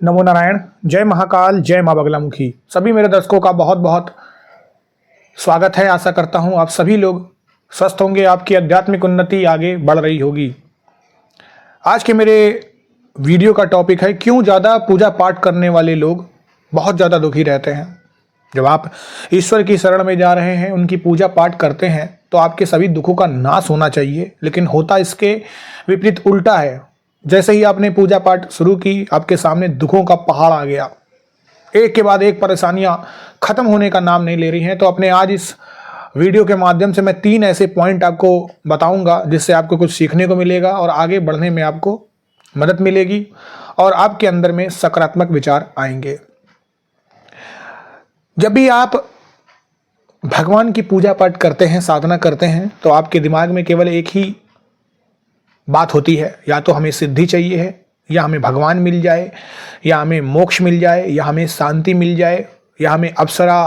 नमो नारायण। जय महाकाल, जय माँ बगलामुखी। सभी मेरे दर्शकों का बहुत बहुत स्वागत है। आशा करता हूँ आप सभी लोग स्वस्थ होंगे, आपकी आध्यात्मिक उन्नति आगे बढ़ रही होगी। आज के मेरे वीडियो का टॉपिक है, क्यों ज़्यादा पूजा पाठ करने वाले लोग बहुत ज़्यादा दुखी रहते हैं। जब आप ईश्वर की शरण में जा रहे हैं, उनकी पूजा पाठ करते हैं, तो आपके सभी दुखों का नाश होना चाहिए, लेकिन होता इसके विपरीत उल्टा है। जैसे ही आपने पूजा पाठ शुरू की, आपके सामने दुखों का पहाड़ आ गया। एक के बाद एक परेशानियां खत्म होने का नाम नहीं ले रही हैं। तो अपने आज इस वीडियो के माध्यम से मैं 3 ऐसे पॉइंट आपको बताऊंगा, जिससे आपको कुछ सीखने को मिलेगा और आगे बढ़ने में आपको मदद मिलेगी और आपके अंदर में सकारात्मक विचार आएंगे। जब भी आप भगवान की पूजा पाठ करते हैं, साधना करते हैं, तो आपके दिमाग में केवल एक ही बात होती है, या तो हमें सिद्धि चाहिए है, या हमें भगवान मिल जाए, या हमें मोक्ष मिल जाए, या हमें शांति मिल जाए, या हमें अप्सरा,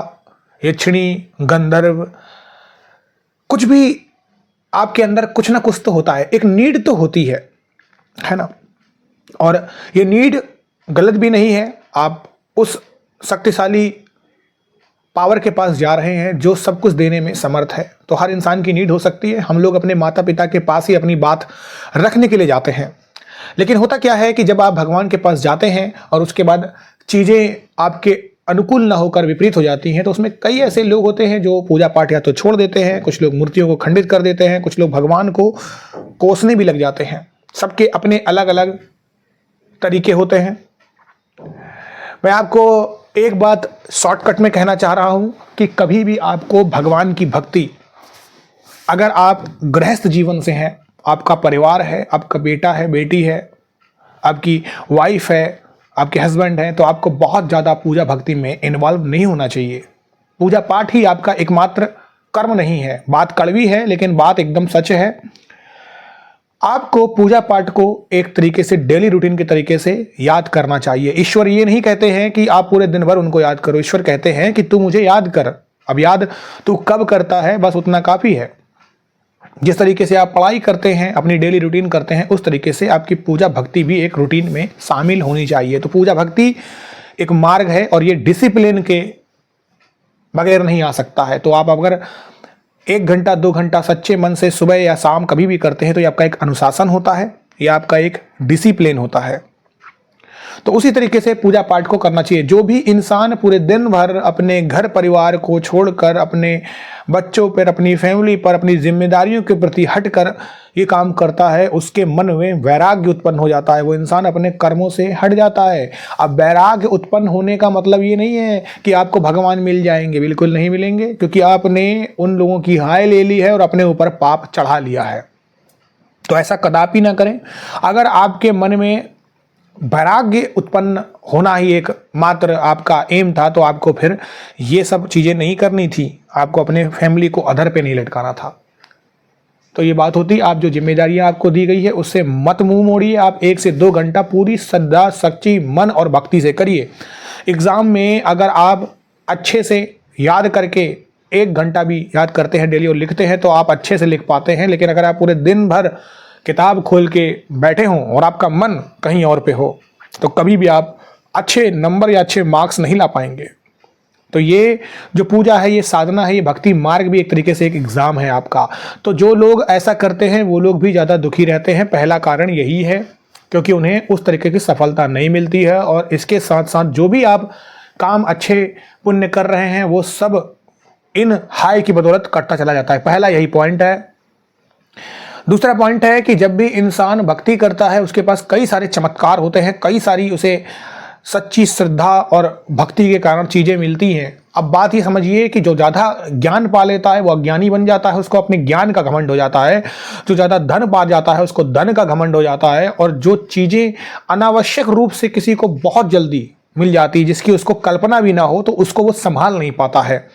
यक्षिणी, गंधर्व, कुछ भी आपके अंदर कुछ ना कुछ तो होता है, एक नीड तो होती है ना। और ये नीड गलत भी नहीं है। आप उस शक्तिशाली पावर के पास जा रहे हैं जो सब कुछ देने में समर्थ है। तो हर इंसान की नीड हो सकती है। हम लोग अपने माता पिता के पास ही अपनी बात रखने के लिए जाते हैं। लेकिन होता क्या है कि जब आप भगवान के पास जाते हैं और उसके बाद चीज़ें आपके अनुकूल ना होकर विपरीत हो जाती हैं, तो उसमें कई ऐसे लोग होते हैं जो पूजा पाठ या तो छोड़ देते हैं, कुछ लोग मूर्तियों को खंडित कर देते हैं, कुछ लोग भगवान को कोसने भी लग जाते हैं। सबके अपने अलग अलग तरीके होते हैं। मैं आपको एक बात शॉर्टकट में कहना चाह रहा हूं कि कभी भी आपको भगवान की भक्ति, अगर आप गृहस्थ जीवन से हैं, आपका परिवार है, आपका बेटा है, बेटी है, आपकी वाइफ है, आपके हस्बैंड हैं, तो आपको बहुत ज़्यादा पूजा भक्ति में इन्वॉल्व नहीं होना चाहिए। पूजा पाठ ही आपका एकमात्र कर्म नहीं है। बात कड़वी है, लेकिन बात एकदम सच है। आपको पूजा पाठ को एक तरीके से डेली रूटीन के तरीके से याद करना चाहिए। ईश्वर ये नहीं कहते हैं कि आप पूरे दिन भर उनको याद करो। ईश्वर कहते हैं कि तू मुझे याद कर। अब याद तू कब करता है, बस उतना काफ़ी है। जिस तरीके से आप पढ़ाई करते हैं, अपनी डेली रूटीन करते हैं, उस तरीके से आपकी पूजा भक्ति भी एक रूटीन में शामिल होनी चाहिए। तो पूजा भक्ति एक मार्ग है और ये डिसिप्लिन के बगैर नहीं आ सकता है। तो आप अगर 1 घंटा 2 घंटा सच्चे मन से सुबह या शाम कभी भी करते हैं, तो ये आपका एक अनुशासन होता है, यह आपका एक डिसिप्लिन होता है। तो उसी तरीके से पूजा पाठ को करना चाहिए। जो भी इंसान पूरे दिन भर अपने घर परिवार को छोड़कर, अपने बच्चों पर, अपनी फैमिली पर, अपनी जिम्मेदारियों के प्रति हटकर ये काम करता है, उसके मन में वैराग्य उत्पन्न हो जाता है। वो इंसान अपने कर्मों से हट जाता है। अब वैराग्य उत्पन्न होने का मतलब ये नहीं है कि आपको भगवान मिल जाएंगे, बिल्कुल नहीं मिलेंगे, क्योंकि आपने उन लोगों की हाय ले ली है और अपने ऊपर पाप चढ़ा लिया है। तो ऐसा कदापि ना करें। अगर आपके मन में वैराग्य उत्पन्न होना ही एक मात्र आपका एम था, तो आपको फिर ये सब चीज़ें नहीं करनी थी। आपको अपने फैमिली को अधर पे नहीं लटकाना था। तो ये बात होती, आप जो जिम्मेदारियां आपको दी गई है उससे मत मुंह मोड़िए। आप 1 से 2 घंटा पूरी श्रद्धा, सच्ची मन और भक्ति से करिए। एग्ज़ाम में अगर आप अच्छे से याद करके 1 घंटा भी याद करते हैं डेली और लिखते हैं, तो आप अच्छे से लिख पाते हैं। लेकिन अगर आप पूरे दिन भर किताब खोल के बैठे हों और आपका मन कहीं और पे हो, तो कभी भी आप अच्छे नंबर या अच्छे मार्क्स नहीं ला पाएंगे। तो ये जो पूजा है, ये साधना है, ये भक्ति मार्ग भी एक तरीके से एक एग्ज़ाम है आपका। तो जो लोग ऐसा करते हैं वो लोग भी ज़्यादा दुखी रहते हैं। पहला कारण यही है, क्योंकि उन्हें उस तरीके की सफलता नहीं मिलती है। और इसके साथ साथ जो भी आप काम अच्छे पुण्य कर रहे हैं, वो सब इन हाई की बदौलत कटता चला जाता है। पहला यही पॉइंट है। दूसरा पॉइंट है कि जब भी इंसान भक्ति करता है, उसके पास कई सारे चमत्कार होते हैं, कई सारी उसे सच्ची श्रद्धा और भक्ति के कारण चीज़ें मिलती हैं। अब बात ये समझिए कि जो ज़्यादा ज्ञान पा लेता है वो अज्ञानी बन जाता है, उसको अपने ज्ञान का घमंड हो जाता है। जो ज़्यादा धन पा जाता है उसको धन का घमंड हो जाता है। और जो चीज़ें अनावश्यक रूप से किसी को बहुत जल्दी मिल जाती, जिसकी उसको कल्पना भी ना हो, तो उसको वो संभाल नहीं पाता है।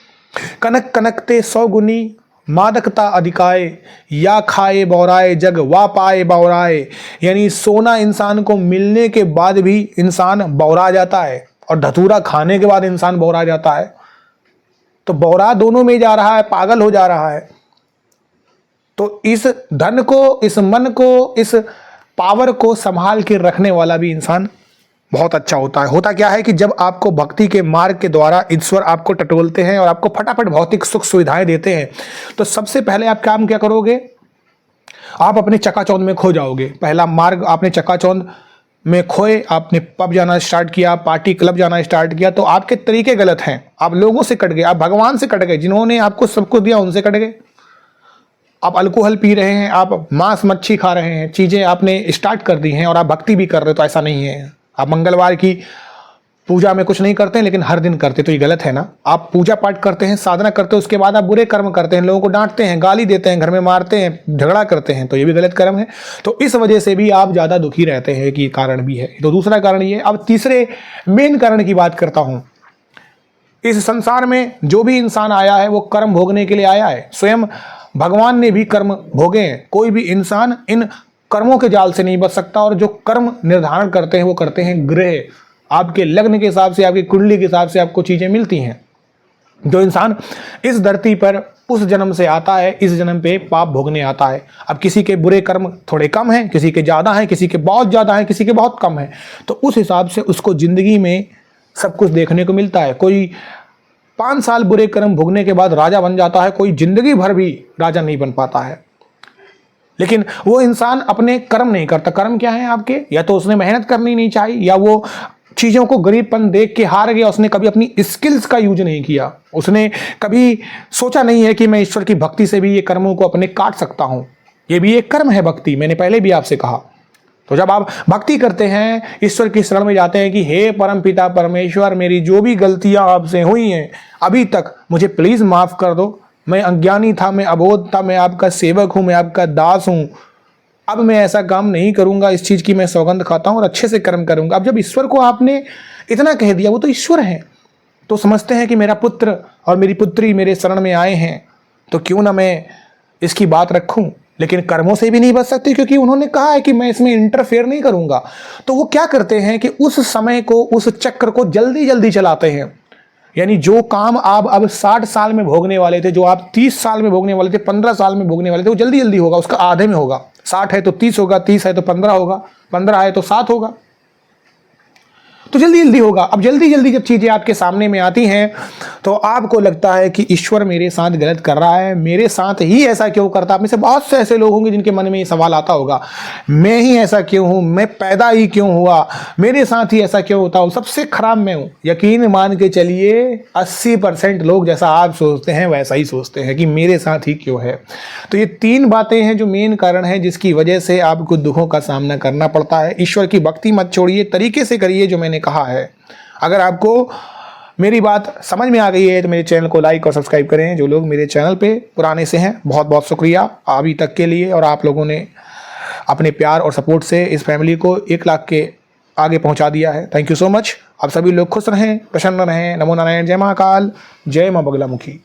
कनक कनकते 100 गुनी मादकता अधिकाए, या खाए बौराए जग वा पाए बौराए। यानी सोना इंसान को मिलने के बाद भी इंसान बौरा जाता है, और धतूरा खाने के बाद इंसान बौरा जाता है। तो बौरा दोनों में जा रहा है, पागल हो जा रहा है। तो इस धन को, इस मन को, इस पावर को संभाल के रखने वाला भी इंसान बहुत अच्छा होता है। होता क्या है कि जब आपको भक्ति के मार्ग के द्वारा ईश्वर आपको टटोलते हैं और आपको फटाफट भौतिक सुख सुविधाएं देते हैं, तो सबसे पहले आप काम क्या करोगे, आप अपने चकाचौंध में खो जाओगे। पहला मार्ग आपने चकाचौंध में खोए, आपने पब जाना स्टार्ट किया, पार्टी क्लब जाना स्टार्ट किया, तो आपके तरीके गलत हैं, आप लोगों से कट गए, आप भगवान से कट गए, जिन्होंने आपको सब कुछ दिया उनसे कट गए। आप अल्कोहल पी रहे हैं, आप मांस मच्छी खा रहे हैं, चीज़ें आपने स्टार्ट कर दी हैं और आप भक्ति भी कर रहे हो, तो ऐसा नहीं है। आप मंगलवार की पूजा में कुछ नहीं करते हैं लेकिन हर दिन करते, तो ये गलत है ना। आप पूजा पाठ करते हैं, साधना करते हैं, उसके बाद आप बुरे कर्म करते हैं, लोगों को डांटते हैं, गाली देते हैं, घर में मारते हैं, झगड़ा करते हैं, तो ये भी गलत कर्म है। तो इस वजह से भी आप ज़्यादा दुखी रहते हैं कि ये कारण भी है। तो दूसरा कारण ये। अब तीसरे मेन कारण की बात करता हूँ। इस संसार में जो भी इंसान आया है वो कर्म भोगने के लिए आया है। स्वयं भगवान ने भी कर्म भोगे हैं। कोई भी इंसान इन कर्मों के जाल से नहीं बच सकता। और जो कर्म निर्धारण करते हैं वो करते हैं ग्रह। आपके लग्न के हिसाब से, आपकी कुंडली के हिसाब से आपको चीजें मिलती हैं। जो इंसान इस धरती पर उस जन्म से आता है, इस जन्म पे पाप भोगने आता है। अब किसी के बुरे कर्म थोड़े कम हैं, किसी के ज़्यादा हैं, किसी के बहुत ज़्यादा हैं, किसी के बहुत कम हैं, तो उस हिसाब से उसको ज़िंदगी में सब कुछ देखने को मिलता है। कोई 5 साल बुरे कर्म भोगने के बाद राजा बन जाता है, कोई जिंदगी भर भी राजा नहीं बन पाता है। लेकिन वो इंसान अपने कर्म नहीं करता। कर्म क्या है आपके? या तो उसने मेहनत करनी नहीं चाहिए, या वो चीज़ों को गरीबपन देख के हार गया। उसने कभी अपनी स्किल्स का यूज नहीं किया, उसने कभी सोचा नहीं है कि मैं ईश्वर की भक्ति से भी ये कर्मों को अपने काट सकता हूँ। ये भी एक कर्म है भक्ति, मैंने पहले भी आपसे कहा। तो जब आप भक्ति करते हैं, ईश्वर की शरण में जाते हैं कि हे परम पिता परमेश्वर, मेरी जो भी गलतियां आपसे हुई हैं अभी तक, मुझे प्लीज माफ कर दो। मैं अज्ञानी था, मैं अबोध था, मैं आपका सेवक हूं, मैं आपका दास हूं। अब मैं ऐसा काम नहीं करूंगा, इस चीज की मैं सौगंध खाता हूं और अच्छे से कर्म करूंगा। अब जब ईश्वर को आपने इतना कह दिया, वो तो ईश्वर है, तो समझते हैं कि मेरा पुत्र और मेरी पुत्री मेरे शरण में आए हैं, तो क्यों ना मैं इसकी बात रखूं। लेकिन कर्मों से भी नहीं बच सकते, क्योंकि उन्होंने कहा है कि मैं इसमें इंटरफेयर नहीं करूंगा। तो वो क्या करते हैं कि उस समय को, उस चक्र को जल्दी जल्दी चलाते हैं। यानी जो काम आप अब 60 साल में भोगने वाले थे, जो आप 30 साल में भोगने वाले थे, 15 साल में भोगने वाले थे, वो जल्दी जल्दी होगा, उसका आधे में होगा। 60 है तो 30 होगा, 30 है तो 15 होगा, 15 है तो 7 होगा, तो जल्दी जल्दी होगा। अब जल्दी जल्दी जब चीजें आपके सामने में आती हैं तो आपको लगता है कि ईश्वर मेरे साथ गलत कर रहा है, मेरे साथ ही ऐसा क्यों करता। आप में से बहुत से ऐसे लोग होंगे जिनके मन में ये सवाल आता होगा, मैं ही ऐसा क्यों हूं, मैं पैदा ही क्यों हुआ, मेरे साथ ही ऐसा क्यों होता हूं, सबसे खराब मैं हूं। यकीन मान के चलिए 80% लोग जैसा आप सोचते हैं वैसा ही सोचते हैं कि मेरे साथ ही क्यों है। तो ये 3 बातें हैं जो मेन कारण है जिसकी वजह से आपको दुखों का सामना करना पड़ता है। ईश्वर की भक्ति मत छोड़िए, तरीके से करिए जो मैंने कहा है। अगर आपको मेरी बात समझ में आ गई है तो मेरे चैनल को लाइक और सब्सक्राइब करें। जो लोग मेरे चैनल पे पुराने से हैं, बहुत बहुत शुक्रिया अभी तक के लिए। और आप लोगों ने अपने प्यार और सपोर्ट से इस फैमिली को 1 लाख के आगे पहुंचा दिया है। Thank you so much. आप सभी लोग खुश रहें, प्रसन्न रहें। नमो नारायण। जय महाकाल, जय मां बगलामुखी।